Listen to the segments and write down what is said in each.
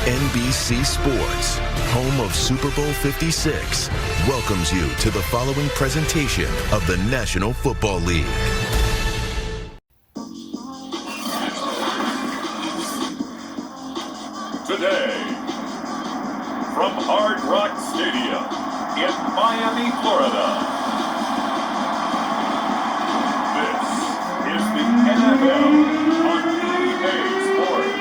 NBC Sports, home of Super Bowl 56, welcomes you to the following presentation of the National Football League. Today, from Hard Rock Stadium in Miami, Florida, this is the NFL on EA Sports.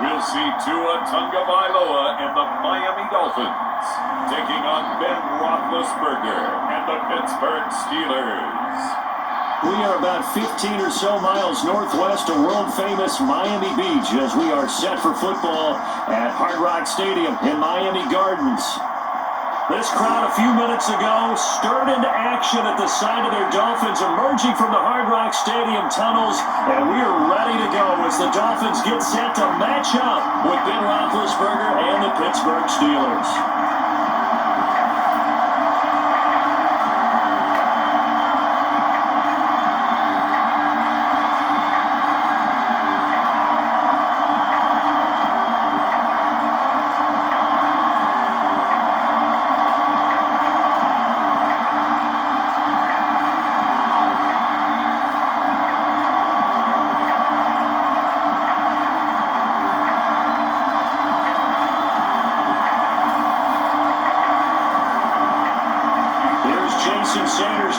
We'll see Tua Tagovailoa and the Miami Dolphins taking on Ben Roethlisberger and the Pittsburgh Steelers. We are about 15 or so miles northwest of world-famous Miami Beach as we are set for football at Hard Rock Stadium in Miami Gardens. This crowd a few minutes ago stirred into action at the sight of their Dolphins emerging from the Hard Rock Stadium tunnels, and we are ready to go as the Dolphins get set to match up with Ben Roethlisberger and the Pittsburgh Steelers.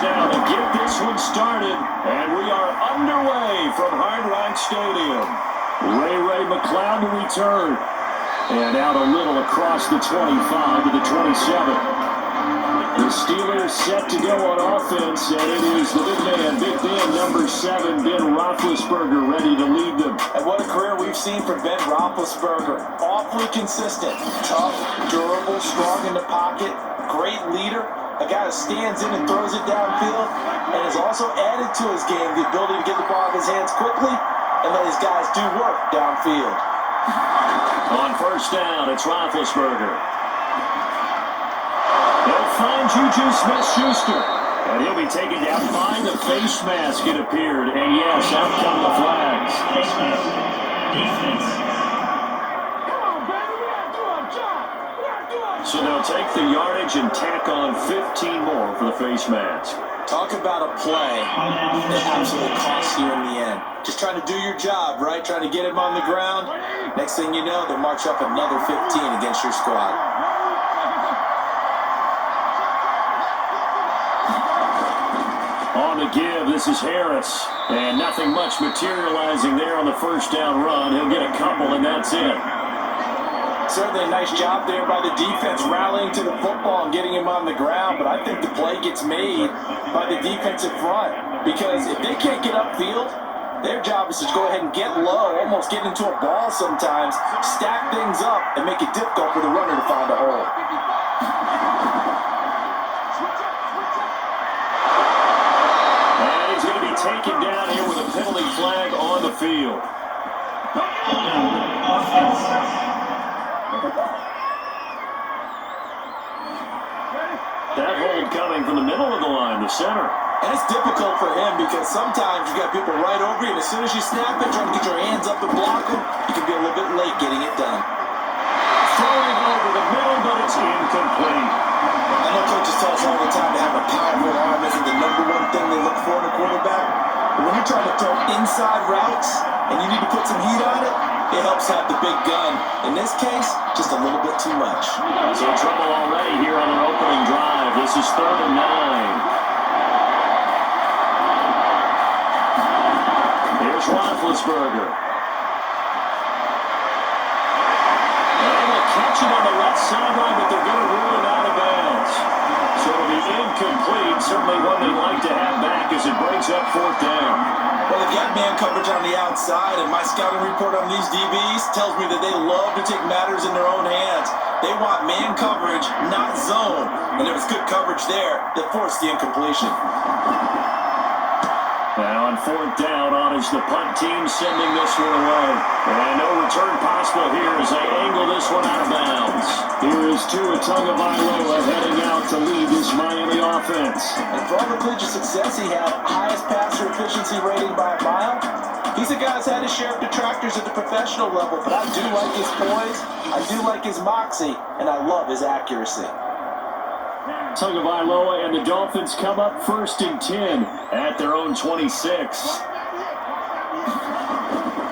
Now to get this one started, and we are underway from Hard Rock Stadium. Ray McCloud to return, and out a little across the 25 to the 27. The Steelers set to go on offense, and it is the Big Ben, number 7, Ben Roethlisberger, ready to lead them. And what a career we've seen from Ben Roethlisberger. Awfully consistent, tough, durable, strong in the pocket, great leader. A guy who stands in and throws it downfield, and has also added to his game the ability to get the ball in his hands quickly and let his guys do work downfield. On first down, it's Roethlisberger. They'll find Juju Smith-Schuster, and he'll be taken down by the face mask, it appeared. And yes, out come the flags. Defense. So they'll take the yardage and tack on 15 more for the face mask. Talk about a play that absolutely costs you in the end. Just trying to do your job, right? Trying to get him on the ground. Next thing you know, they'll march up another 15 against your squad. On the give, this is Harris. And nothing much materializing there on the first down run. He'll get a couple, and that's it. Certainly a nice job there by the defense rallying to the football and getting him on the ground, but I think the play gets made by the defensive front because if they can't get upfield, their job is to go ahead and get low, almost get into a ball sometimes, stack things up, and make it difficult for the runner to find a hole. And he's going to be taken down here with a penalty flag on the field. That hold coming from the middle of the line, the center. And it's difficult for him because sometimes you got people right over you, and as soon as you snap it, trying to get your hands up to block them, you can be a little bit late getting it done. Throwing over the middle, but it's incomplete. I know coaches tell us all the time to have a powerful arm isn't the number one thing they look for in a quarterback. But when you're trying to throw inside routes and you need to put some heat on it, it helps have the big gun. In this case, just a little bit too much. So trouble already here on their opening drive. This is 3rd and 9. Here's Roethlisberger. And they'll catch it on the left sideline, but they're going to rule it out of bounds. So it'll be incomplete. Certainly one they'd like to have back as it brings up 4th down. Well, they've got man coverage on the outside, and my scouting report on these DBs tells me that they love to take matters in their own hands. They want man coverage, not zone. And there was good coverage there that forced the incompletion. Now on fourth down, on is the punt team sending this one away. And no return possible here as they angle this one out of bounds. Here is Tua Tagovailoa heading out to lead this Miami offense. And for all the collegiate success he had, highest passer efficiency rating by a mile, he's a guy who's had his share of detractors at the professional level, but I do like his poise, I do like his moxie, and I love his accuracy. Tagovailoa and the Dolphins come up first and 10 at their own 26.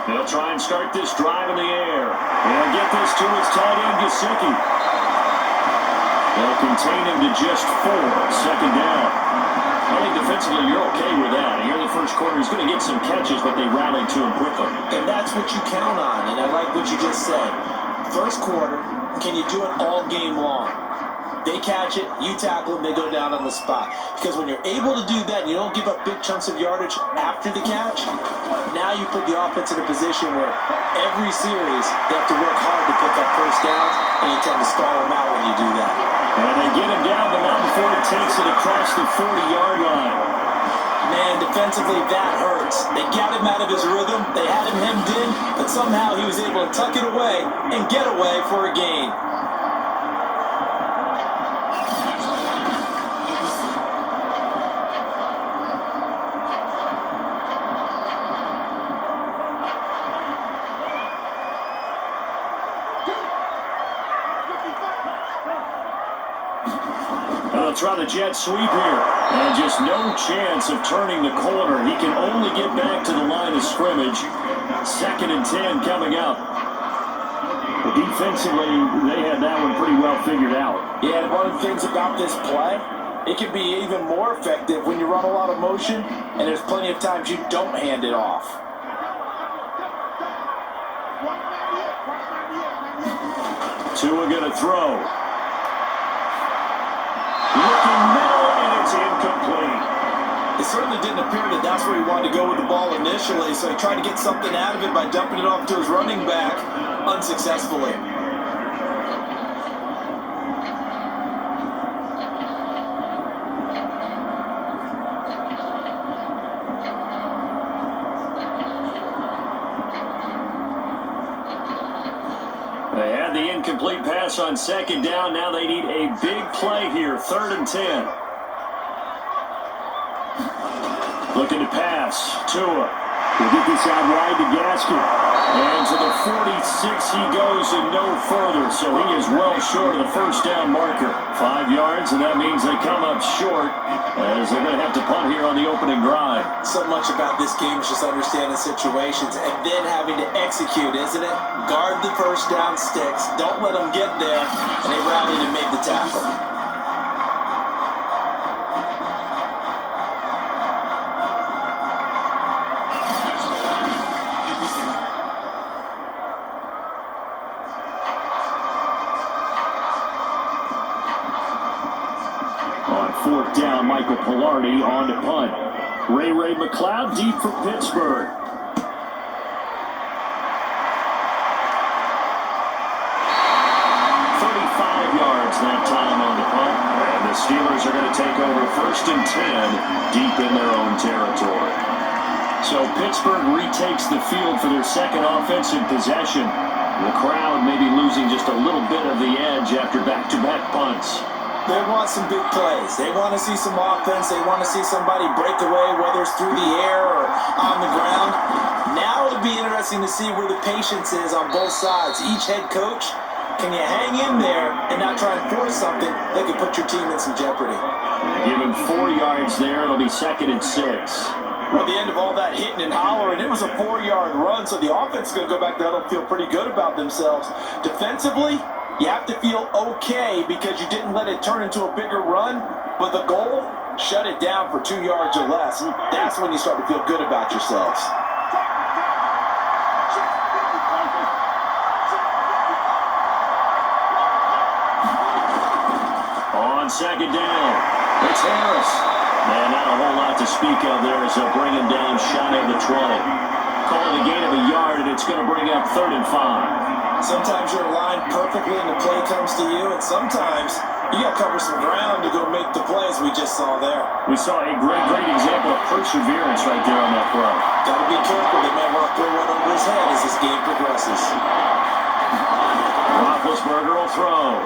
They'll try and start this drive in the air. They'll get this to his tight end, Gesicki. They'll contain him to just 4, second down. I think defensively you're okay with that. Here in the first quarter, he's going to get some catches, but they rallied to him quickly. And that's what you count on, and I like what you just said. First quarter, can you do it all game long? They catch it, you tackle them, they go down on the spot. Because when you're able to do that, and you don't give up big chunks of yardage after the catch, now you put the offense in a position where every series they have to work hard to pick up first downs, and you tend to stall them out when you do that. And they get him down, but not before he takes it across the 40-yard line. Man, defensively, that hurts. They got him out of his rhythm, they had him hemmed in, but somehow he was able to tuck it away and get away for a gain. They'll try the jet sweep here. And just no chance of turning the corner. He can only get back to the line of scrimmage. Second and 10 coming up. But defensively, they had that one pretty well figured out. Yeah, and one of the things about this play, it can be even more effective when you run a lot of motion, and there's plenty of times you don't hand it off. Tua going to throw. Looking middle, and it's incomplete. It certainly didn't appear that that's where he wanted to go with the ball initially, so he tried to get something out of it by dumping it off to his running back, unsuccessfully. They had the incomplete pass on second down. Now they need a big play here, third and 10. Looking to pass. Tua will get this out wide to Gaskin. And to the 46 he goes and no further. So he is well short of the first down marker. 5 yards, and that means they come up short as they're going to have to punt here on the opening drive. So much about this game is just understanding situations and then having to execute, isn't it? Guard the first down sticks. Don't let them get there. And they rallied and made the tackle. Fourth down, Michael Pilardi on to punt. Ray McLeod deep for Pittsburgh. 35 yards that time on the punt. And the Steelers are going to take over first and 10 deep in their own territory. So Pittsburgh retakes the field for their second offensive possession. The crowd may be losing just a little bit of the edge after back-to-back punts. They want some big plays. They want to see some offense. They want to see somebody break away, whether it's through the air or on the ground. Now it'll be interesting to see where the patience is on both sides. Each head coach, can you hang in there and not try and force something that could put your team in some jeopardy? Give him 4 yards there. It'll be second and 6. Well, at the end of all that hitting and hollering, it was a 4-yard run, so the offense is going to go back there and feel pretty good about themselves. Defensively, you have to feel okay because you didn't let it turn into a bigger run, but the goal, shut it down for 2 yards or less. That's when you start to feel good about yourselves. On second down, it's Harris. Man, not a whole lot to speak of there as they'll bring him down shy of the 20. Call it a gain of a yard, and it's going to bring up 3rd and 5. Sometimes you're aligned perfectly and the play comes to you, and sometimes You got to cover some ground to go make the plays we just saw there. We saw a great example of perseverance right there on that throw. Got to be careful. They might want to throw one over his head as this game progresses. Roethlisberger will throw.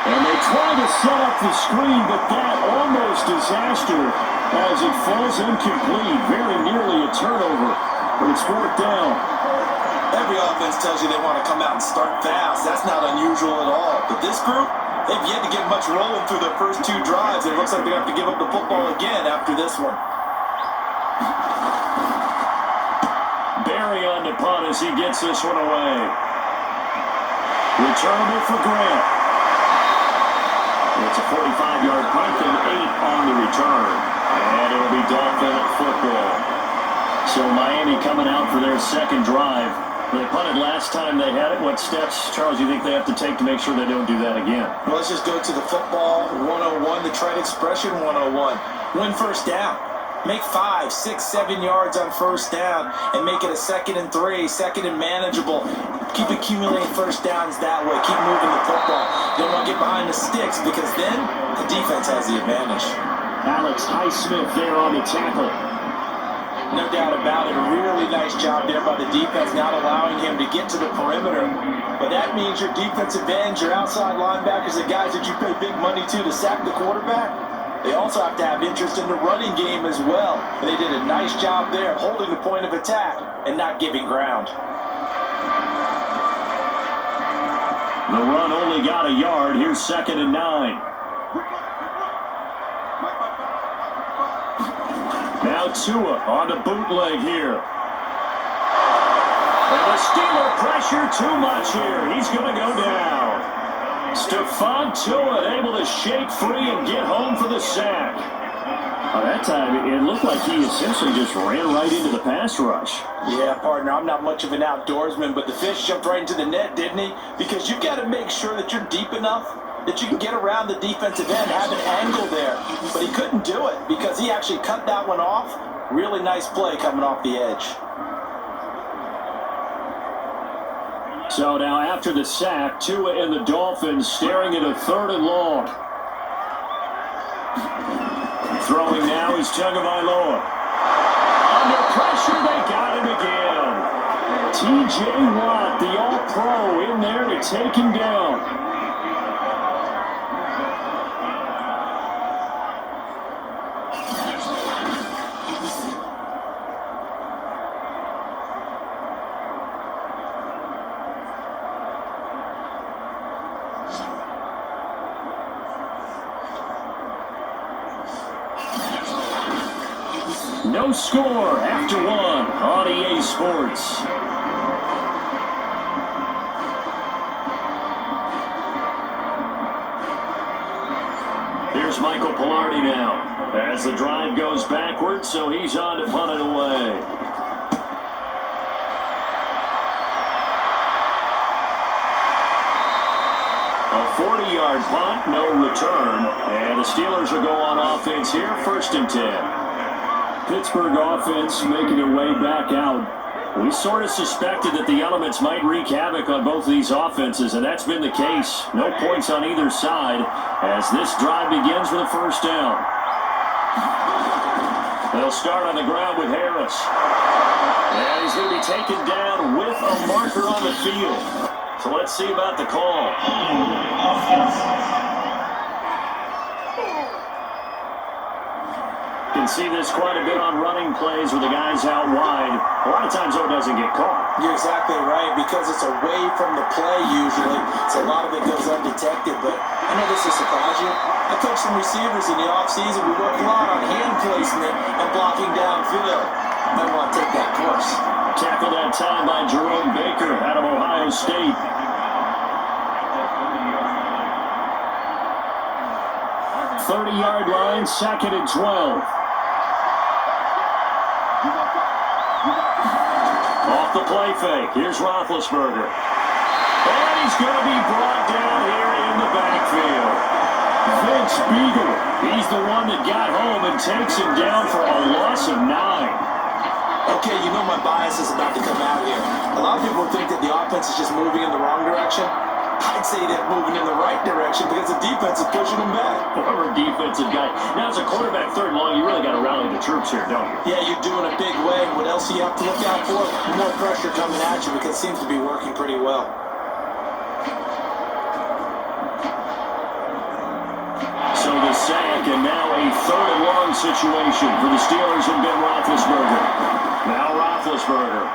And they try to set up the screen, but that almost disaster as it falls incomplete. Very nearly a turnover, but it's fourth down. Every offense tells you they want to come out and start fast. That's not unusual at all. But this group, they've yet to get much rolling through their first two drives. It looks like they're going to have to give up the football again after this one. Barry on the punt as he gets this one away. Returnable for Grant. It's a 45-yard punt and 8 on the return. And it'll be Dolphin football. So Miami coming out for their second drive. They punted last time they had it. What steps, Charles, do you think they have to take to make sure they don't do that again? Well, let's just go to the football 101, the trite expression 101. Win first down. Make 5, 6, 7 yards on first down and make it a 2nd and 3, 2nd and manageable. Keep accumulating first downs that way. Keep moving the football. You don't want to get behind the sticks because then the defense has the advantage. Alex Highsmith there on the tackle. No doubt about it. A really nice job there by the defense, not allowing him to get to the perimeter. But that means your defensive ends, your outside linebackers, the guys that you pay big money to sack the quarterback, they also have to have interest in the running game as well. And they did a nice job there, holding the point of attack and not giving ground. The run only got a yard. Here's 2nd and 9. Now Tua on the bootleg here. And the Steeler pressure too much here. He's going to go down. Stephon Tua able to shake free and get home for the sack. That time, it looked like he essentially just ran right into the pass rush. Yeah, partner, I'm not much of an outdoorsman, but the fish jumped right into the net, didn't he? Because you've got to make sure that you're deep enough that you can get around the defensive end, have an angle there. But he couldn't do it because he actually cut that one off. Really nice play coming off the edge. So now after the sack, Tua and the Dolphins staring at a 3rd and long. Throwing now is Tagovailoa. Under pressure, they got him again. T.J. Watt, the All-Pro, in there to take him down. No score after 1 on EA Sports. Here's Michael Pilardi now as the drive goes backwards, so he's on to punt it away. A 40-yard punt, no return, and the Steelers will go on offense here, 1st and 10. Pittsburgh offense making their way back out. We sort of suspected that the elements might wreak havoc on both of these offenses, and that's been the case. No points on either side as this drive begins with a 1st down. They'll start on the ground with Harris. And he's going to be taken down with a marker on the field. So let's see about the call. Can see this quite a bit on running plays with the guys out wide. A lot of times, though, it doesn't get caught. You're exactly right, because it's away from the play usually, so a lot of it goes undetected. But I know this will surprise you. I coached some receivers in the offseason. We work a lot on hand placement and blocking downfield. Might want to take that course. Tackled that time by Jerome Baker out of Ohio State. 30-yard line, 2nd and 12. Off the play fake. Here's Roethlisberger. And he's going to be brought down here in the backfield. Vince Beagle. He's the one that got home and takes him down for a loss of 9. Okay, you know my bias is about to come out here. A lot of people think that the offense is just moving in the wrong direction. I'd say they're moving in the right direction because the defense is pushing them back. Former defensive guy. Now, as a quarterback, third and long, you really got to rally the troops here, don't you? Yeah, you do in a big way. What else do you have to look out for? More pressure coming at you because it seems to be working pretty well. So the sack, and now a third and long situation for the Steelers and Ben Roethlisberger. Now Roethlisberger.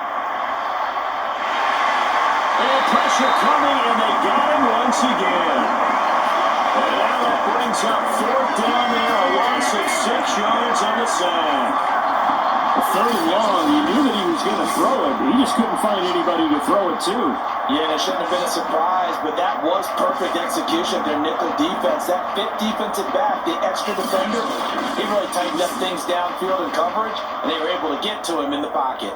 And pressure coming, and they got him once again. And now that brings up fourth down there, a loss of 6 yards on the sack. Third and long, you knew that he was going to throw it, but he just couldn't find anybody to throw it to. Yeah, and it shouldn't have been a surprise, but that was perfect execution of their nickel defense. That fifth defensive back, the extra defender, he really tightened up things downfield in coverage, and they were able to get to him in the pocket.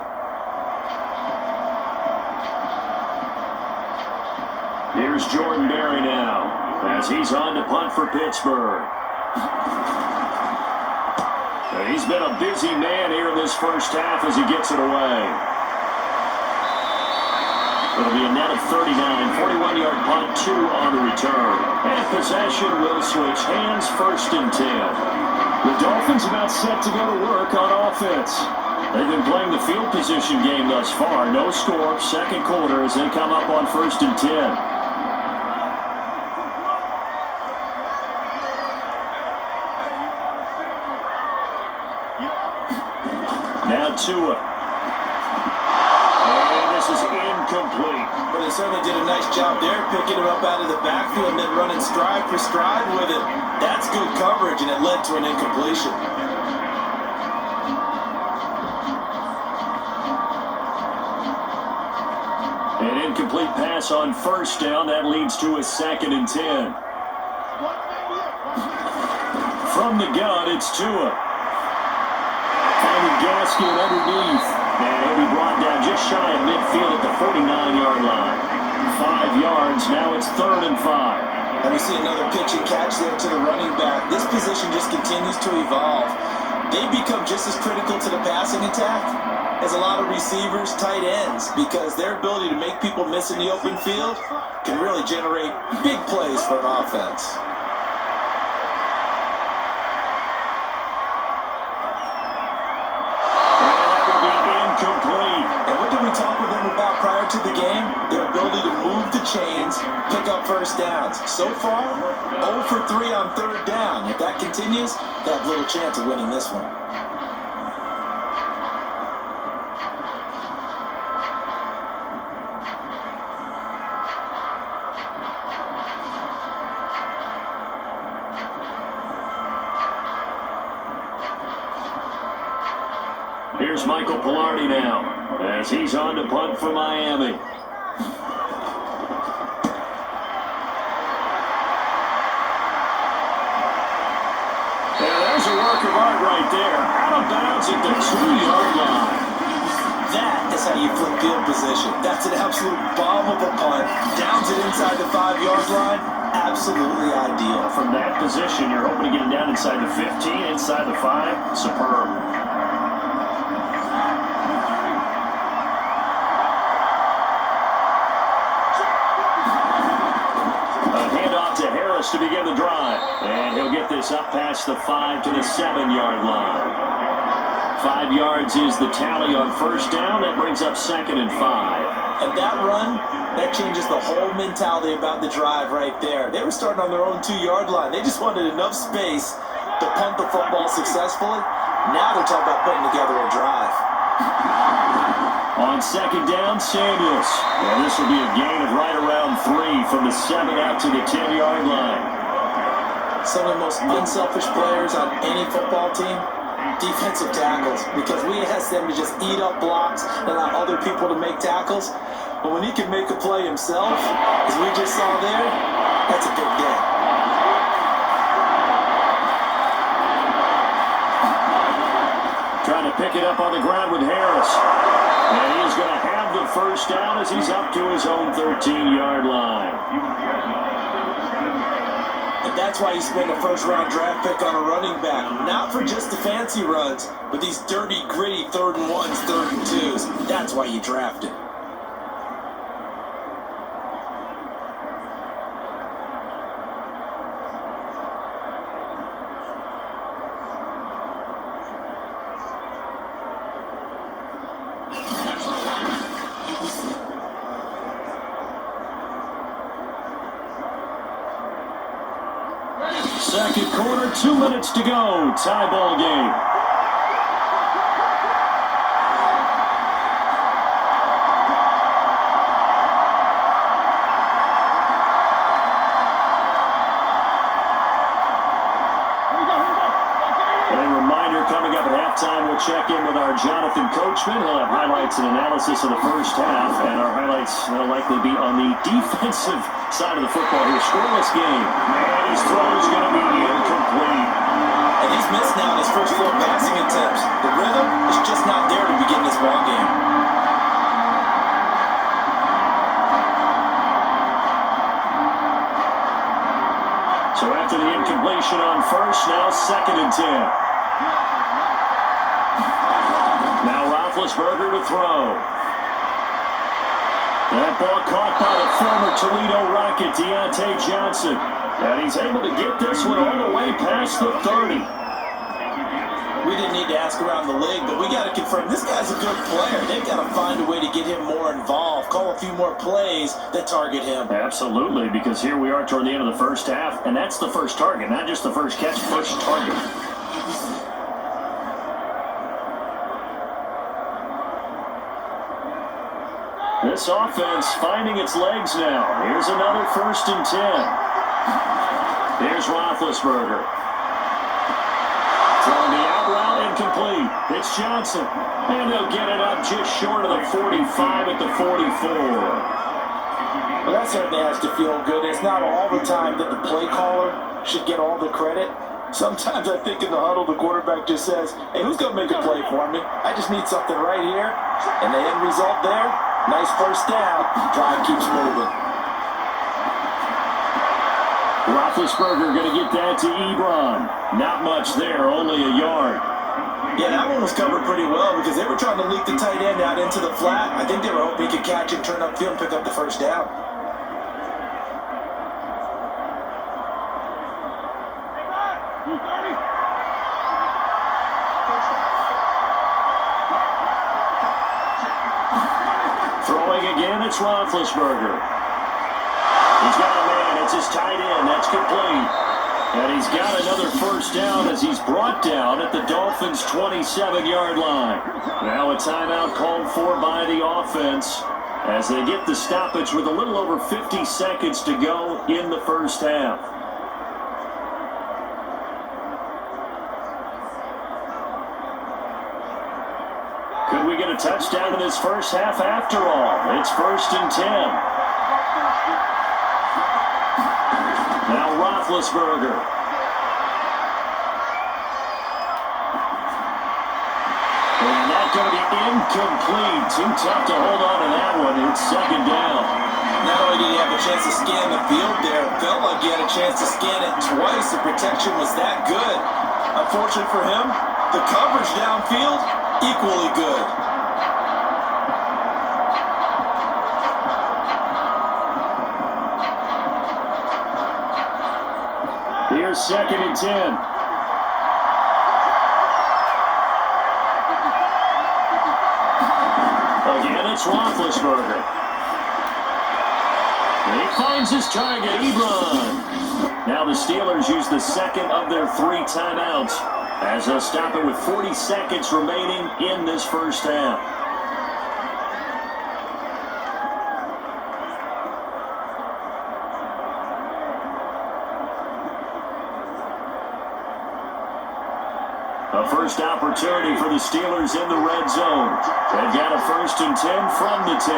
Here's Jordan Berry now, as he's on to punt for Pittsburgh. He's been a busy man here in this first half as he gets it away. It'll be a net of 39, 41-yard punt, 2 on the return. And possession will switch hands, first and 10. The Dolphins about set to go to work on offense. They've been playing the field position game thus far. No score, second quarter as they come up on first and 10. Now Tua. And this is incomplete. But they certainly did a nice job there, picking him up out of the backfield and then running stride for stride with it. That's good coverage, and it led to an incompletion. An incomplete pass on first down. That leads to a second and 10. From the gun, it's Tua. Finding Gaskin underneath. And he'll be brought down just shy of midfield at the 49-yard line. 5 yards. Now it's third and 5. And we see another pitch and catch there to the running back. This position just continues to evolve. They become just as critical to the passing attack as a lot of receivers, tight ends, because their ability to make people miss in the open field can really generate big plays for an offense. To the game, their ability to move the chains, pick up first downs. So far, 0 for 3 on third down. If that continues, they have little chance of winning this one. Here's Michael Pilardi now, as he's on to punt for Miami. And there's a work of art right there. Out of bounds at the 2-yard line. That is how you flip field position. That's an absolute bomb of a punt. Downs it inside the 5-yard line. Absolutely ideal. From that position, you're hoping to get it down inside the 15, inside the 5. Superb. To begin the drive, and he'll get this up past the 5 to the 7-yard line. 5 yards is the tally on first down. That brings up second and 5. And that run, that changes the whole mentality about the drive right there. They were starting on their own 2-yard line. They just wanted enough space to punt the football successfully. Now they're talking about putting together a drive. On second down, Samuels. And this will be a gain of right around 3 from the 7 out to the 10-yard line. Some of the most unselfish players on any football team, defensive tackles, because we ask them to just eat up blocks and allow other people to make tackles. But when he can make a play himself, as we just saw there, that's a big day. Trying to pick it up on the ground with Harris. And he's going to have the first down as he's up to his own 13-yard line. And that's why you spend a first-round draft pick on a running back. Not for just the fancy runs, but these dirty, gritty 3rd and 1s, 3rd and 2s. That's why you draft him. 2 minutes to go. Tie ball game. Time we'll check in with our Jonathan Coachman. He'll have highlights and analysis of the first half, and our highlights will likely be on the defensive side of the football here. Scoreless game, and his throw is going to be incomplete. And he's missed now in his first 4 passing attempts. The rhythm is just not there to begin this ball game. So after the incompletion on first, now 2nd and 10. Now Roethlisberger to throw. That ball caught by the former Toledo Rocket, Deontay Johnson. And he's able to get this one all the way past the 30. We didn't need to ask around the league, but we got to confirm this guy's a good player. They've got to find a way to get him more involved, call a few more plays that target him. Absolutely, because here we are toward the end of the first half, and that's the first target, not just the first catch, first target. This offense finding its legs now. Here's another 1st and 10. Here's Roethlisberger. Throwing the out route incomplete. It's Johnson. And they'll get it up just short of the 45 at the 44. Well, that certainly has to feel good. It's not all the time that the play caller should get all the credit. Sometimes I think in the huddle, the quarterback just says, hey, who's going to make a play for me? I just need something right here. And the end result there, nice first down. Drive keeps moving. Roethlisberger going to get that to Ebron. Not much there, only a yard. Yeah, that one was covered pretty well because they were trying to leak the tight end out into the flat. I think they were hoping he could catch and turn upfield and pick up the first down. Throwing again, it's Roethlisberger. He's got a man, it's his tight end, that's complete. And he's got another first down as he's brought down at the Dolphins' 27-yard line. Now a timeout called for by the offense as they get the stoppage with a little over 50 seconds to go in the first half. Could we get a touchdown in this first half after all? It's 1st and 10. Now Roethlisberger. And that's going to be incomplete. Too tough to hold on to that one. It's 2nd down. Not only did he have a chance to scan the field there, it felt like he had a chance to scan it twice. The protection was that good. Unfortunate for him, the coverage downfield, equally good. Here's 2nd and 10. Again, it's Roethlisberger. And he finds his target, Ebron. Now the Steelers use the second of their 3 timeouts as they'll stop it with 40 seconds remaining in this first half. A first opportunity for the Steelers in the red zone. They've got a 1st and 10 from the 10.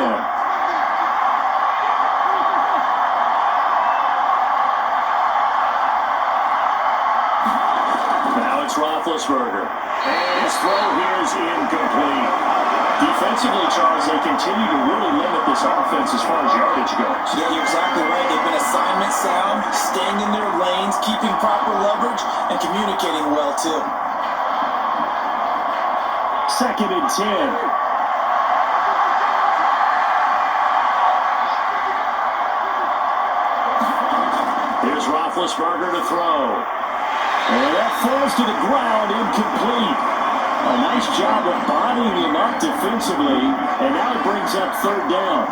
Now it's Roethlisberger. And his throw here is incomplete. Defensively, Charles, they continue to really limit this offense as far as yardage goes. Yeah, you're exactly right. They've been assignment sound, staying in their lanes, keeping proper leverage, and communicating well, too. 2nd and 10. Here's Roethlisberger to throw. And that falls to the ground, incomplete. A nice job of bodying him up defensively, and now it brings up 3rd down.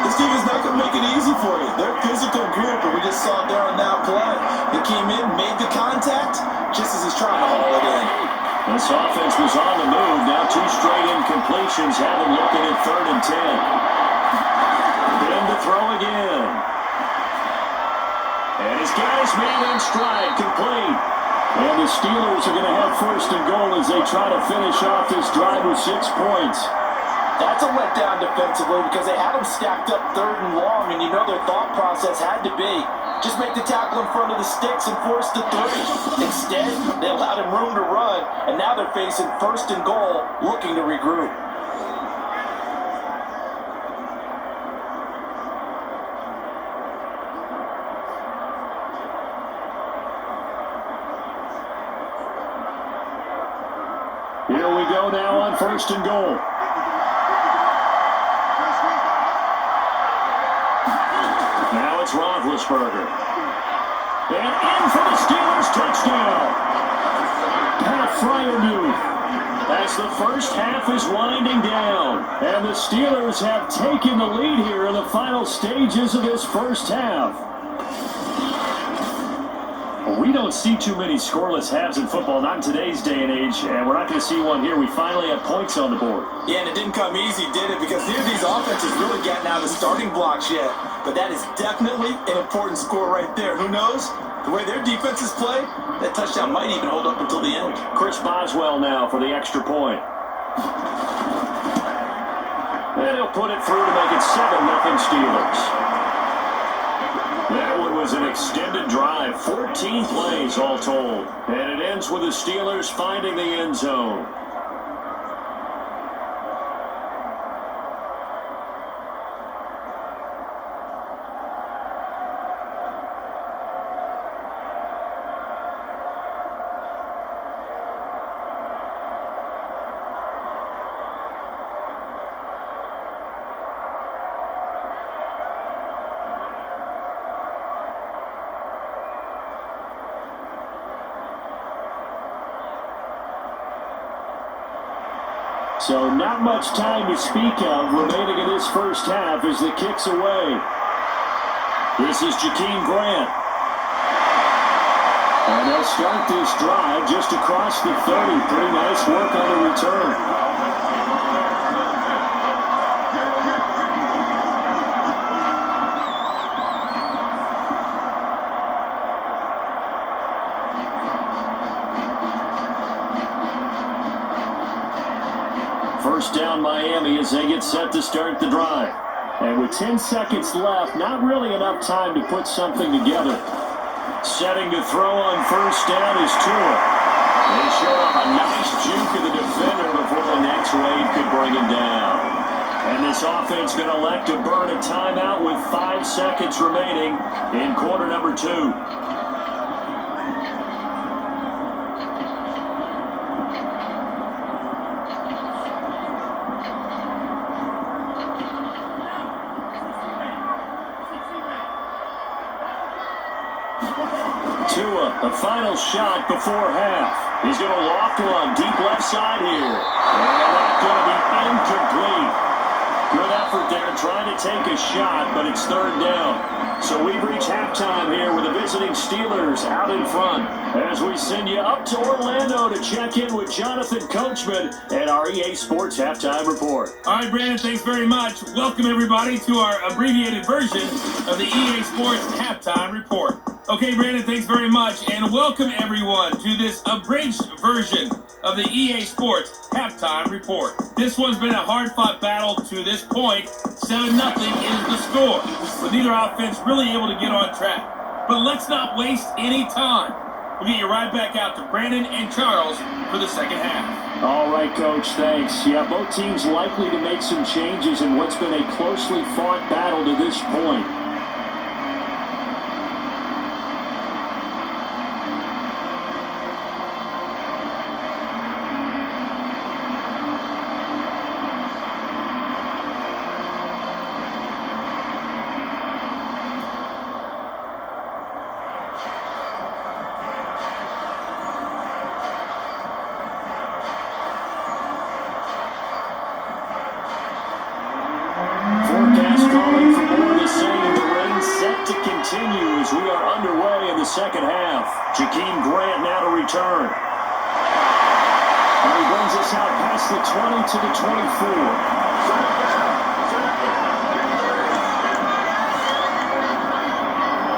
This team is not going to make it easy for you. They're a physical group, and we just saw it there on that play. They came in, made the contact, just as he's trying to haul it in. This offense was on the move. Now 2 straight incompletions have him looking at 3rd and 10. Then to throw again. And he's got his man in stride, complete. And the Steelers are going to have 1st and goal as they try to finish off this drive with 6 points. That's a letdown defensively because they had them stacked up 3rd and long, and you know their thought process had to be just make the tackle in front of the sticks and force the 3. Instead, they allowed him room to run, and now they're facing 1st and goal, looking to regroup. Here we go now on 1st and goal. Now it's Roethlisberger. And in for the Steelers touchdown. Pat Fryermuth as the first half is winding down. And the Steelers have taken the lead here in the final stages of this first half. We don't see too many scoreless halves in football, not in today's day and age, and we're not going to see one here. We finally have points on the board. Yeah, and it didn't come easy, did it? Because neither of these offenses really getting out of the starting blocks yet. But that is definitely an important score right there. Who knows? The way their defenses play, that touchdown might even hold up until the end. Chris Boswell now for the extra point. And he'll put it through to make it 7-0 Steelers. That one was an extended drive, 14 plays all told. And it ends with the Steelers finding the end zone. So not much time to speak of remaining in this first half as the kick's away. This is Jakeem Grant. And they'll start this drive just across the 30. Pretty nice work on the return. First down Miami as they get set to start the drive. And with 10 seconds left, not really enough time to put something together. Setting to throw on first down is Tua. They show up a nice juke of the defender before the next wave could bring him down. And this offense going to elect to burn a timeout with 5 seconds remaining in quarter number 2. Tua, the final shot before half. He's going to loft one deep left side here. And that's going to be incomplete. Good effort there trying to take a shot, but it's 3rd down. So we've reached halftime here with the visiting Steelers out in front as we send you up to Orlando to check in with Jonathan Coachman at our EA Sports Halftime Report. All right, Brandon, thanks very much. Welcome, everybody, to our abbreviated version of the EA Sports Halftime Report. Okay, Brandon, thanks very much, and welcome, everyone, to this abridged version of the EA Sports Halftime Report. This one's been a hard-fought battle to this point. 7-0 is the score, with neither offense really able to get on track. But let's not waste any time. We'll get you right back out to Brandon and Charles for the second half. All right, Coach, thanks. Yeah, both teams likely to make some changes in what's been a closely fought battle to this point. Forecast calling for more of the same. The rain set to continue as we are underway in the second half. Jakeem Grant now to return. And he brings us out past the 20 to the 24.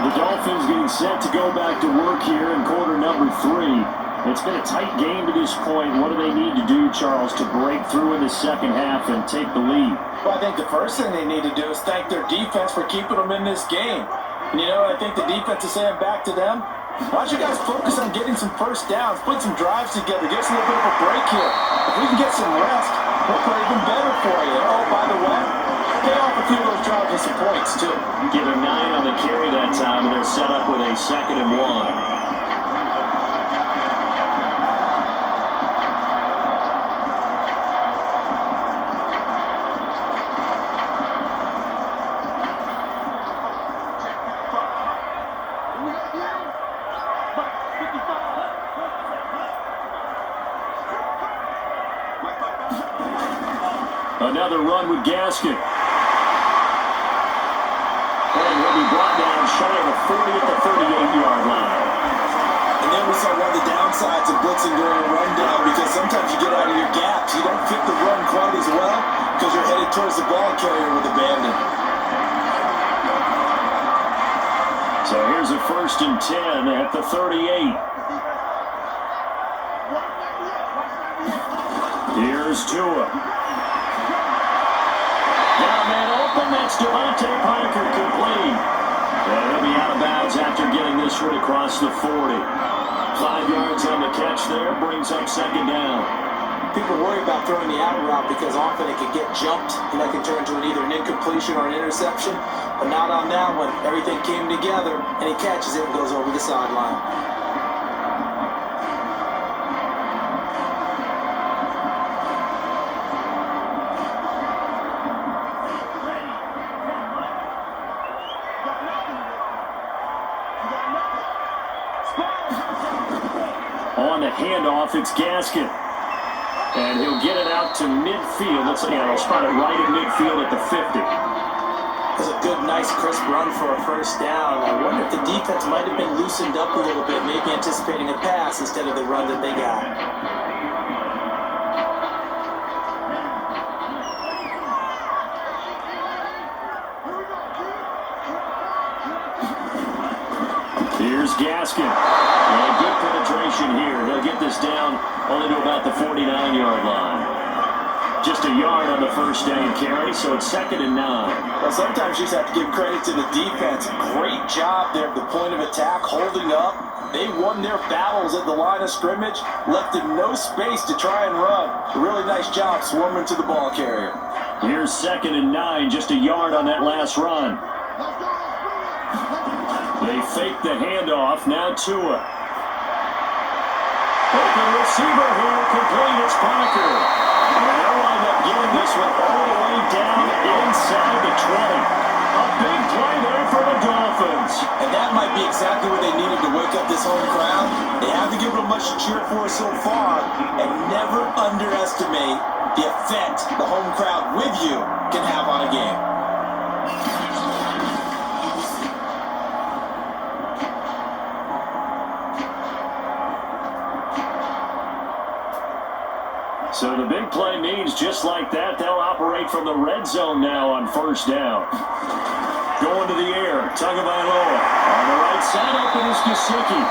The Dolphins getting set to go back to work here in quarter number 3. It's been a tight game to this point. What do they need to do, Charles, to break through in the second half and take the lead? Well, I think the first thing they need to do is thank their defense for keeping them in this game. And I think the defense is saying back to them, why don't you guys focus on getting some first downs, put some drives together, get us a little bit of a break here. If we can get some rest, we'll play even better for you. Oh, by the way, pay off a few of those drives with some points, too. Give him 9 on the carry that time, and they're set up with a 2nd and 1. Another run with Gaskin. And he'll be brought down shy of the 40 at the 38-yard line. And then we saw one of the downsides of blitzing during a rundown, because sometimes you get out of your gaps. You don't fit the run quite as well because you're headed towards the ball carrier with abandon. So here's a 1st and 10 at the 38. Here's Tua. Got a man open, that's Devontae Parker, complete. And he'll be out of bounds after getting this one across the 40. 5 yards on the catch there, brings up 2nd down. People worry about throwing the out route because often it can get jumped, and that can turn into either an incompletion or an interception. But not on that one. Everything came together, and he catches it and goes over the sideline. On the handoff, it's Gaskin. And he'll get it out to midfield. Let's see, he'll spot it right at midfield at the 50. That's a good, nice, crisp run for a 1st down. I wonder if the defense might have been loosened up a little bit, maybe anticipating a pass instead of the run that they got. Here's Gaskin. And good penetration here. They'll get this down only to about the 49-yard line. Just a yard on the 1st down carry, so it's 2nd and 9. Well, sometimes you just have to give credit to the defense. Great job there at the point of attack, holding up. They won their battles at the line of scrimmage, left them no space to try and run. A really nice job swarming to the ball carrier. Here's 2nd and 9, just a yard on that last run. They fake the handoff, now Tua. Open receiver here, complete, it's Parker. And they'll wind up getting this one all the way down inside the 20. A big play there for the Dolphins. And that might be exactly what they needed to wake up this home crowd. They haven't given them much to cheer for so far, and never underestimate the effect the home crowd with you can have on a game. So the big play means just like that, they'll operate from the red zone now on 1st down. Going to the air, Tagovailoa. On the right side, open is Gesicki.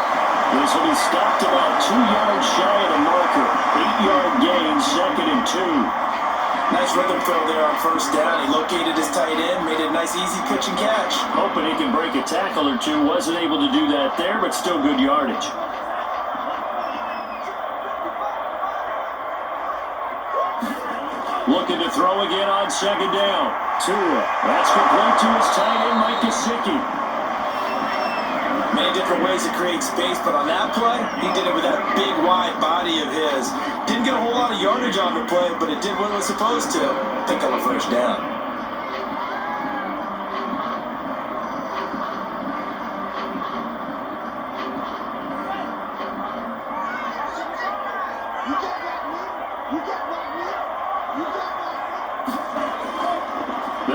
This will be stopped about 2 yards shy of the marker. 8-yard gain, 2nd and 2. Nice rhythm throw there on 1st down. He located his tight end, made it a nice easy pitch and catch. Hoping he can break a tackle or two. Wasn't able to do that there, but still good yardage. Looking to throw again on 2nd down. Tua. That's complete to his tight end, Mike Gesicki. Many different ways to create space, but on that play, he did it with that big, wide body of his. Didn't get a whole lot of yardage on the play, but it did what it was supposed to. Pick up a 1st down.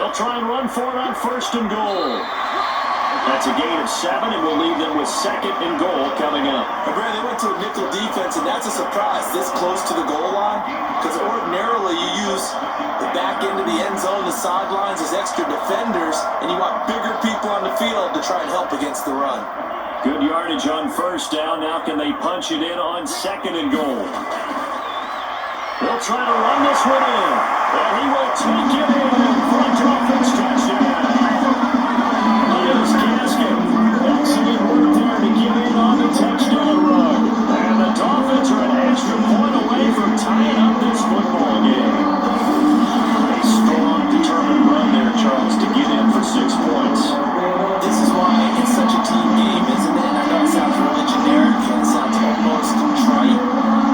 They'll try and run for it on 1st and goal. That's a gain of 7, and we'll leave them with 2nd and goal coming up. And Brad, they went to a nickel defense, and that's a surprise this close to the goal line, because ordinarily you use the back end of the end zone, the sidelines as extra defenders, and you want bigger people on the field to try and help against the run. Good yardage on 1st down. Now can they punch it in on 2nd and goal? They'll try to run this one in, and he will take it in for a Dolphins touchdown. Excellent work there to get in on the touchdown run. And the Dolphins are an extra point away from tying up this football game. A strong, determined run there, Charles, to get in for 6 points. This is why it's such a team game, isn't it? I know it sounds really generic and it sounds almost trite,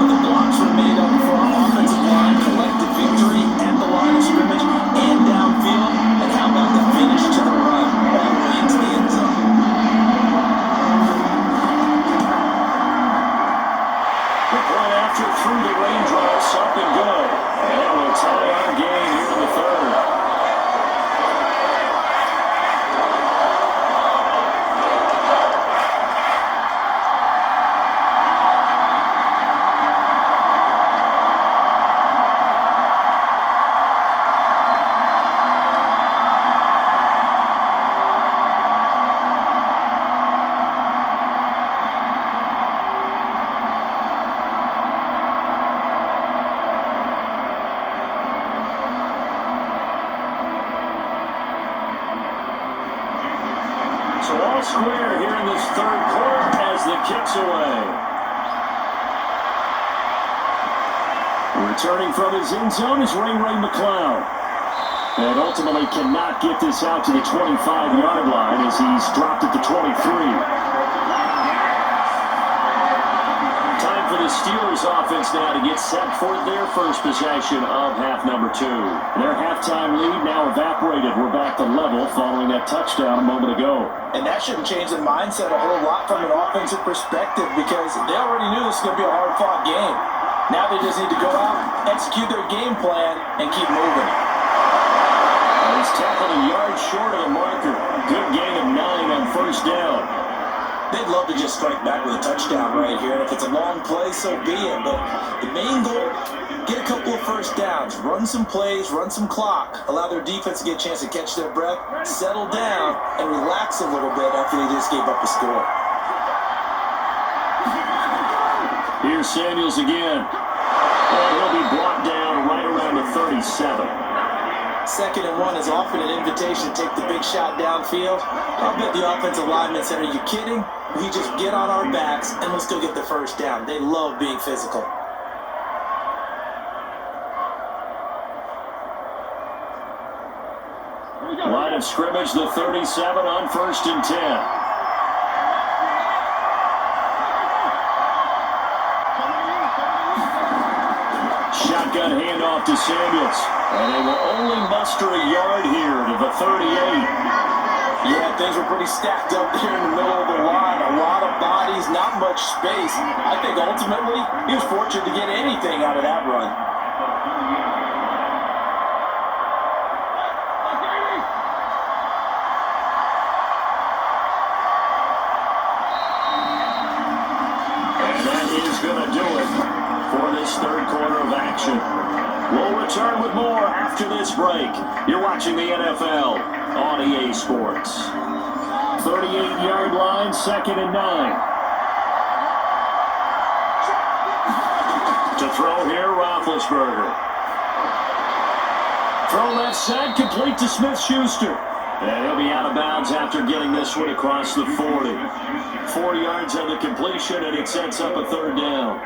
but the blocks were made up for our offensive line, collective victory at the line of scrimmage and downfield. And how about the finish to the run all the way into the end zone? Through the raindrops, something good. And it will tie our game here in the 3rd. Square here in this 3rd quarter as the kick's away. Returning from his end zone is Ray McLeod. And ultimately cannot get this out to the 25-yard line as he's dropped at the 23. Time for the Steelers offense now to get set for their first possession of half number 2. Their halftime lead now evaporated. We're back to level following that touchdown a moment ago. And that shouldn't change the mindset a whole lot from an offensive perspective because they already knew this was going to be a hard-fought game. Now they just need to go out, execute their game plan, and keep moving. He's tackled a yard short of the marker. Good gain of 9 on 1st down. They'd love to just strike back with a touchdown right here. And if it's a long play, so be it. But the main goal, get a couple of 1st downs, run some plays, run some clock, allow their defense to get a chance to catch their breath, settle down, and relax a little bit after they just gave up the score. Here's Samuels again. And he'll be brought down right around the 37. 2nd and 1 is often an invitation to take the big shot downfield. I'll bet the offensive lineman said, "Are you kidding? We just get on our backs and we'll still get the 1st down." They love being physical. Line of scrimmage, the 37 on 1st and 10. Shotgun handoff to Samuels. And they will only muster a yard here to the 38. Yeah, things were pretty stacked up there in the middle of the line. A lot of bodies, not much space. I think ultimately he was fortunate to get anything out of that run. And that is going to do it for this 3rd quarter of action. We'll return with more after this break. You're watching the NFL on EA Sports. 38-yard line, 2nd and 9. To throw here, Roethlisberger. Throw left side, complete to Smith-Schuster. And he'll be out of bounds after getting this one across the 40. 4 yards on the completion, and it sets up a 3rd down.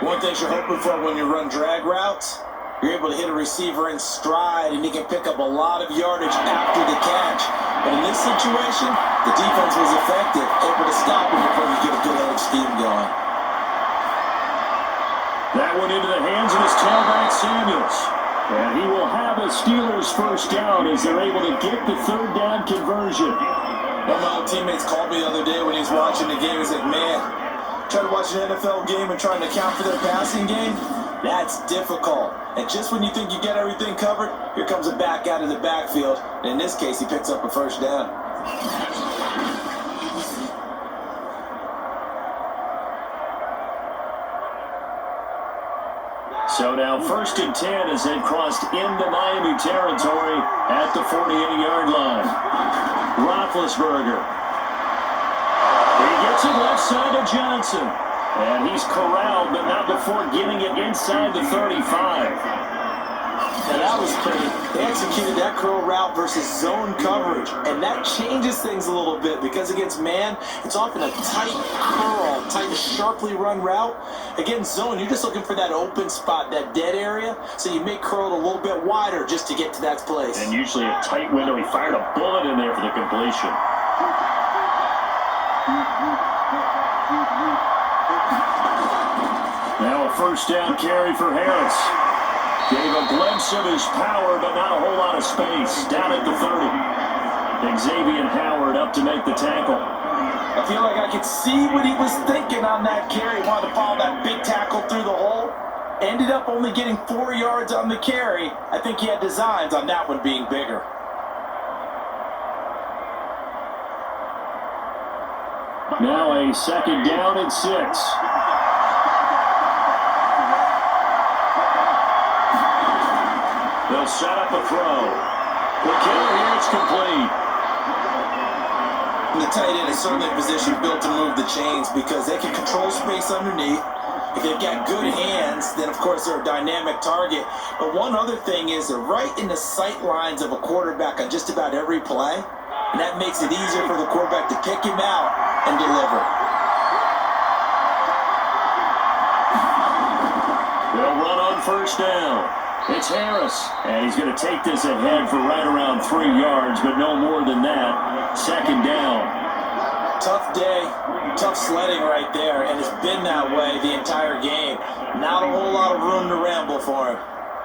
One thing you're hoping for when you run drag routes, you're able to hit a receiver in stride, and he can pick up a lot of yardage after the catch. But in this situation, the defense was effective, able to stop him before he get a good head of steam going. That went into the hands of his tailback, Samuels. And he will have a Steelers 1st down as they're able to get the 3rd down conversion. One of my old teammates called me the other day when he was watching the game. He's like, "Man, trying to watch an NFL game and trying to account for their passing game, That's difficult. And just when you think you get everything covered, here comes a back out of the backfield. And in this case, he picks up a first down. So now 1st and 10 as they've crossed into Miami territory at the 48-yard line. Roethlisberger. He gets it left side to Johnson. And he's corralled, but not before getting it inside the 35. Now that was pretty. They executed that curl route versus zone coverage, and that changes things a little bit because against man, it's often a tight curl, tight, sharply run route. Against zone, you're just looking for that open spot, that dead area, so you make curl a little bit wider just to get to that place. And usually a tight window. He fired a bullet in there for the completion. Now a first down carry for Harris. Gave a glimpse of his power, but not a whole lot of space. Down at the 30. Xavier Howard up to make the tackle. I feel like I could see what he was thinking on that carry. He wanted to follow that big tackle through the hole. Ended up only getting 4 yards on the carry. I think he had designs on that one being bigger. Now a 2nd down and 6. They'll set up a throw. The killer here, it's complete. The tight end is certainly a position built to move the chains because they can control space underneath. If they've got good hands, then of course they're a dynamic target. But one other thing is they're right in the sight lines of a quarterback on just about every play. And that makes it easier for the quarterback to pick him out and deliver. They'll run on first down. It's Harris, and he's going to take this ahead for right around 3 yards, but no more than that. 2nd down. Tough day, tough sledding right there, and it's been that way the entire game. Not a whole lot of room to ramble for him.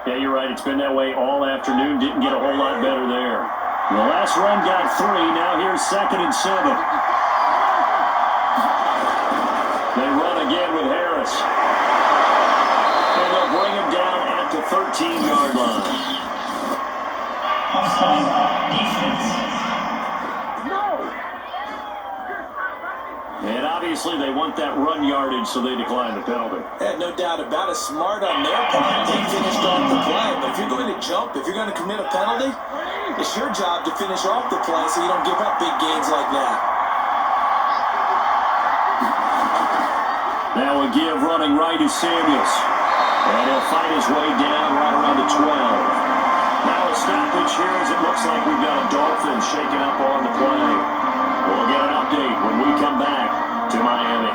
Yeah, you're right. It's been that way all afternoon. Didn't get a whole lot better there. The last run got 3. Now here's 2nd and 7. They run again with Harris. And they'll bring him down at the 13-yard line. And obviously they want that run yardage, so they decline the penalty. Yeah, no doubt about it. Smart on their part. They finished off the play. But if you're going to jump, if you're going to commit a penalty, it's your job to finish off the play so you don't give up big gains like that. Now a give running right is Samuels. And he'll fight his way down right around the 12. Now a stoppage here as it looks like we've got a Dolphins shaking up on the play. We'll get an update when we come back to Miami.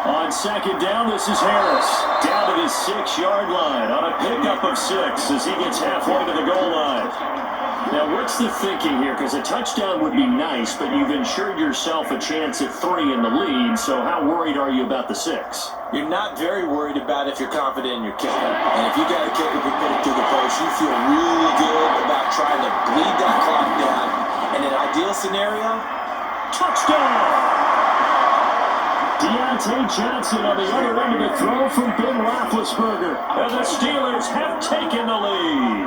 On 2nd down, this is Harris. Down to the 6-yard line on a pickup of 6 as he gets halfway to the goal line. Now, what's the thinking here? Because a touchdown would be nice, but you've ensured yourself a chance at 3 in the lead, so how worried are you about the 6? You're not very worried about if you're confident in your kicker. And if you got a kicker who put it through the post, you feel really good about trying to bleed that clock down. In an ideal scenario, touchdown! Deontay Johnson on the other end of the throw from Ben Roethlisberger. And the Steelers have taken the lead.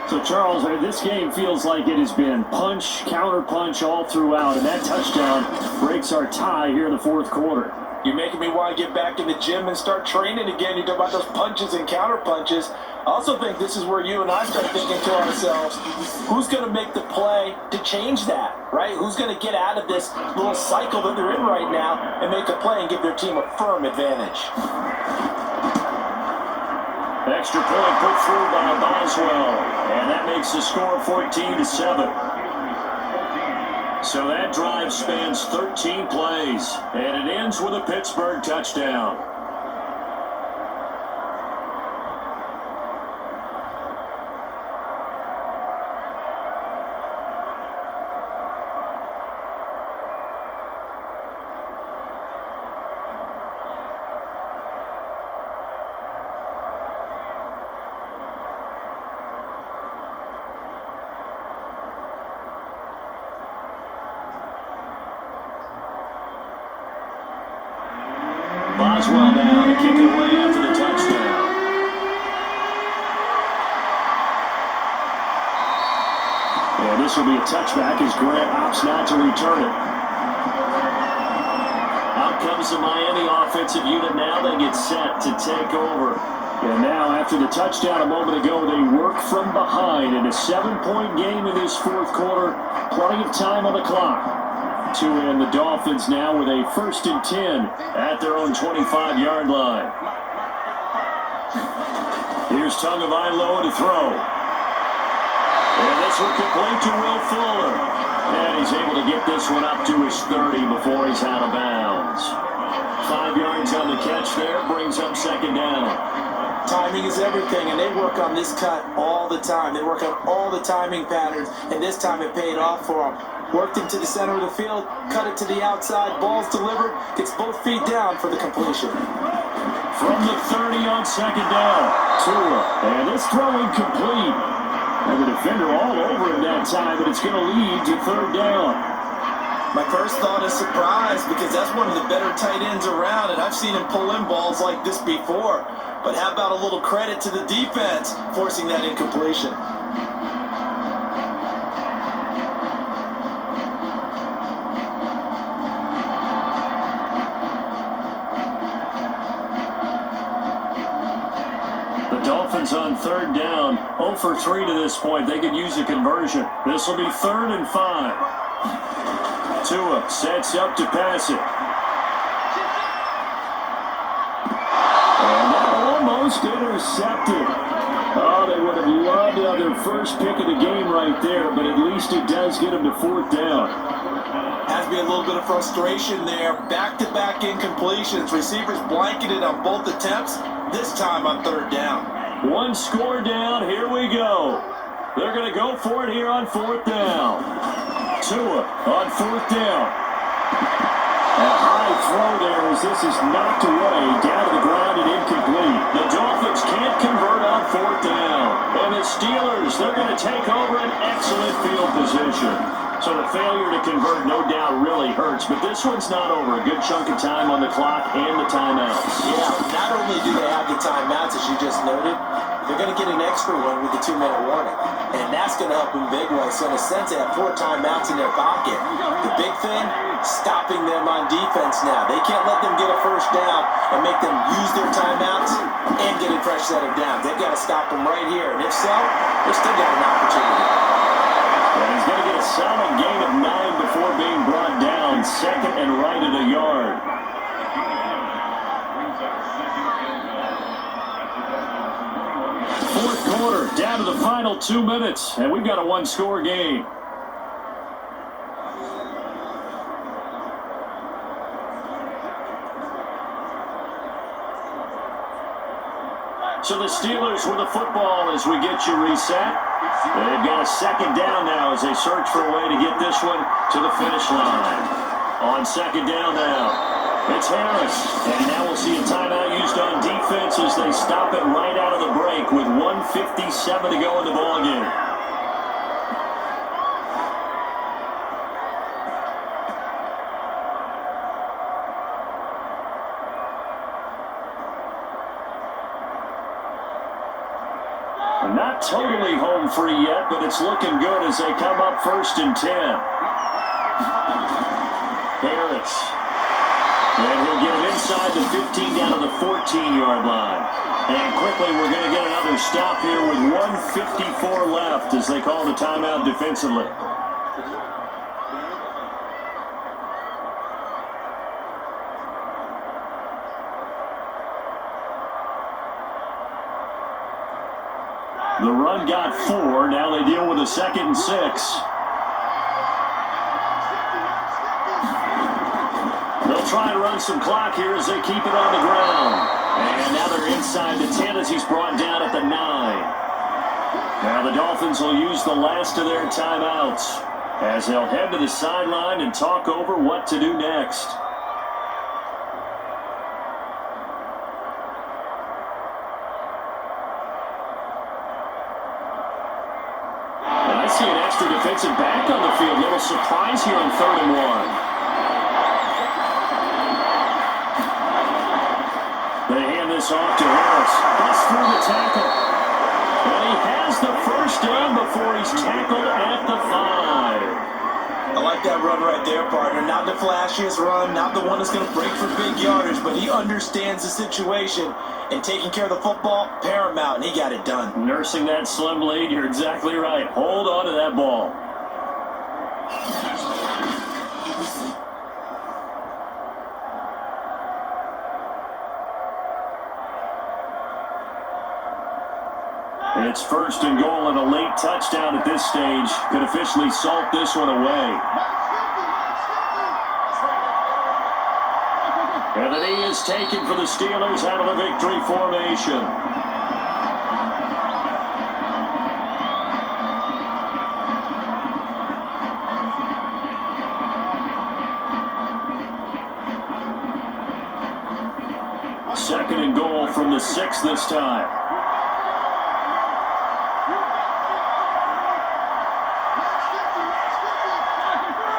So, Charles, this game feels like it has been punch, counter-punch all throughout, and that touchdown breaks our tie here in the 4th quarter. You're making me want to get back in the gym and start training again. You talk about those punches and counter-punches. I also think this is where you and I start thinking to ourselves, who's going to make the play to change that, right? Who's going to get out of this little cycle that they're in right now and make a play and give their team a firm advantage? Extra point put through by Boswell, and that makes the score 14-7. So that drive spans 13 plays, and it ends with a Pittsburgh touchdown. Boswell now to kick it away after the touchdown. And this will be a touchback as Grant opts not to return it. Out comes the Miami offensive unit now. They get set to take over. And now after the touchdown a moment ago, they work from behind in a 7-point game in this fourth quarter. Plenty of time on the clock. To end the Dolphins now with a 1st and 10 at their own 25-yard line. Here's Tagovailoa to throw. And this one complete to Will Fuller. And he's able to get this one up to his 30 before he's out of bounds. 5 yards on the catch there, brings up 2nd down. Timing is everything, and they work on this cut all the time. They work on all the timing patterns, and this time it paid off for them. Worked into the center of the field, cut it to the outside, ball's delivered, gets both feet down for the completion. From the 30 on 2nd down, Tua, and this throw incomplete. And the defender all over him that time, but it's going to lead to 3rd down. My first thought is surprise, because that's one of the better tight ends around, and I've seen him pull in balls like this before. But how about a little credit to the defense forcing that incompletion? The Dolphins on 3rd down, 0 for 3 to this point. They could use a conversion. This will be 3rd and 5. Tua sets up to pass it. Almost intercepted. Oh, they would have loved their first pick of the game right there, but at least it does get them to 4th down. Has to be a little bit of frustration there. Back-to-back incompletions. Receivers blanketed on both attempts, this time on 3rd down. 1 score down. Here we go. They're going to go for it here on 4th down. Tua on 4th down. A high throw there as this is knocked away, down to the ground and incomplete. The Dolphins can't convert on 4th down. And the Steelers, they're going to take over an excellent field position. So the failure to convert no doubt really hurts, but this one's not over. A good chunk of time on the clock and the timeouts. Yeah, not only do they have the timeouts, as you just noted, they're going to get an extra one with the 2-minute warning. And that's going to help them big way. So in a sense, they have 4 timeouts in their pocket. The big thing, stopping them on defense now. They can't let them get a 1st down and make them use their timeouts and get a fresh set of downs. They've got to stop them right here. And if so, they still got an opportunity. And he's going to get a solid gain of 9 before being brought down. 2nd and right at a yard. Fourth quarter, down to the final 2 minutes, and we've got a 1-score game. So the Steelers with the football as we get you reset. They've got a 2nd down now as they search for a way to get this one to the finish line. On 2nd down now, it's Harris. And now we'll see a timeout used on defense as they stop it right out of the break with 1:57 to go in the ballgame. Not totally home free yet, but it's looking good as they come up 1st and 10. Harris. And he'll get it inside the 15 down to the 14-yard line. And quickly we're going to get another stop here with 1:54 left as they call the timeout defensively. The run got 4. Now they deal with a 2nd and 6. try and run some clock here as they keep it on the ground. And now they're inside the 10 as he's brought down at the 9. Now the Dolphins will use the last of their timeouts as they'll head to the sideline and talk over what to do next. And I see an extra defensive back on the field. Little surprise here on 3rd and 1. They hand this off to Harris. Busts through the tackle. And he has the first down before he's tackled at the 5. I like that run right there, partner. Not the flashiest run, not the one that's going to break for big yardage, but he understands the situation, and taking care of the football, paramount, and he got it done. Nursing that slim lead, you're exactly right. Hold on to that ball. It's 1st and goal, and a late touchdown at this stage could officially salt this one away. And the knee is taken for the Steelers out of the victory formation. Second and goal from the 6 this time.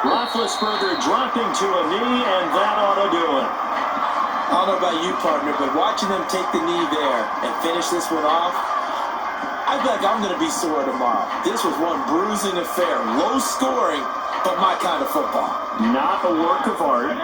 Roethlisberger dropping to a knee, and that ought to do it. I don't know about you, partner, but watching them take the knee there and finish this one off, I feel like I'm going to be sore tomorrow. This was one bruising affair. Low scoring, but my kind of football. Not a work of art,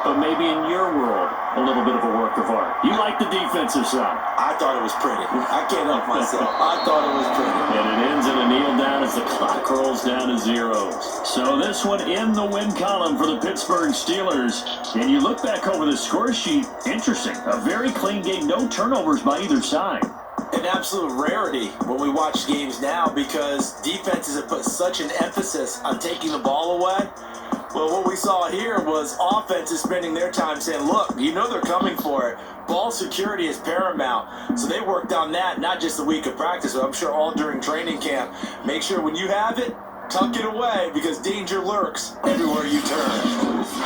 but maybe in your world, a little bit of a work of art. You like the defensive side. I thought it was pretty. I can't help myself. I thought it was pretty. And it ends in a kneel down as the clock rolls down to zeros. So this one in the win column for the Pittsburgh Steelers. And you look back over the score sheet, interesting. A very clean game, no turnovers by either side. An absolute rarity when we watch games now because defenses have put such an emphasis on taking the ball away. Well, what we saw here was offenses spending their time saying, look, you know they're coming for it. Ball security is paramount. So they worked on that, not just the week of practice, but I'm sure all during training camp. Make sure when you have it, tuck it away because danger lurks everywhere you turn.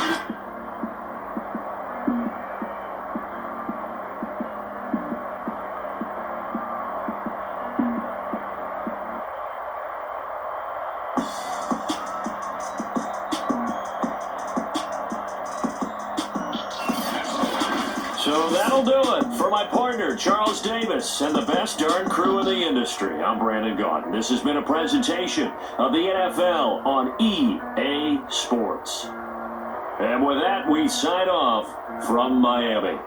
So that'll do it for my partner, Charles Davis, and the best darn crew in the industry. I'm Brandon Gaudin. This has been a presentation of the NFL on EA Sports. And with that, we sign off from Miami.